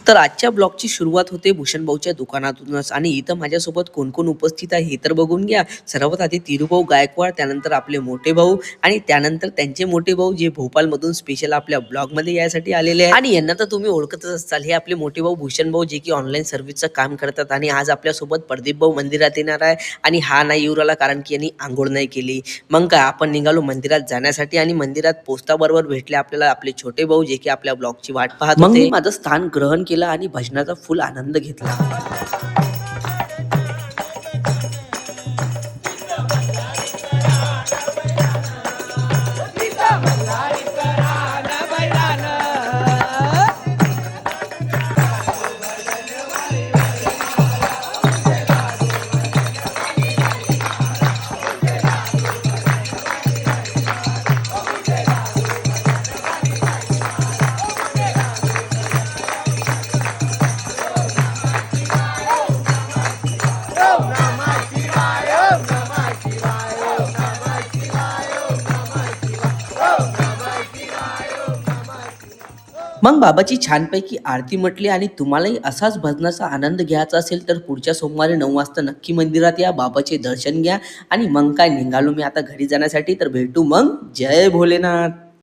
तर आजच्या ब्लॉगची सुरुवात होते भूषण भाऊच्या दुकानातूनच आणि इथं माझ्यासोबत कोण कोण उपस्थित आहे हे तर बघून घ्या. सर्वात आधी तिरुभाऊ गायकवाड, त्यानंतर आपले मोठे भाऊ आणि त्यानंतर त्यांचे मोठे भाऊ जे भोपाळमधून स्पेशल आपल्या ब्लॉगमध्ये यासाठी आलेले आहेत. आणि यांना तर तुम्ही ओळखतच असाल, हे आपले मोठे भाऊ भूषण भाऊ जे की ऑनलाईन सर्व्हिसचं काम करतात आणि आज आपल्यासोबत प्रदीप भाऊ मंदिरात येणार आहे आणि हा नाही येऊ राहिला कारण की यांनी आंघोळ नाही केली. मग काय आपण निघालो मंदिरात जाण्यासाठी आणि मंदिरात पोचताबरोबर भेटले आपल्याला आपले छोटे भाऊ जे की आपल्या ब्लॉगची वाट पाहत होते. मग मी माझं स्थान ग्रहण केलं आणि भजनाचा फुल आनंद घेतला. मग बाबाची छानपैकी आरती म्हटली आणि तुम्हालाही असाच भजनाचा आनंद घ्यायचा असेल तर पुढच्या सोमवारी 9 वाजता नक्की मंदिरात या, बाबाचे दर्शन घ्या आणि मग काय निघालो मी आता घरी जाण्यासाठी. तर भेटू मग. जय भोलेनाथ.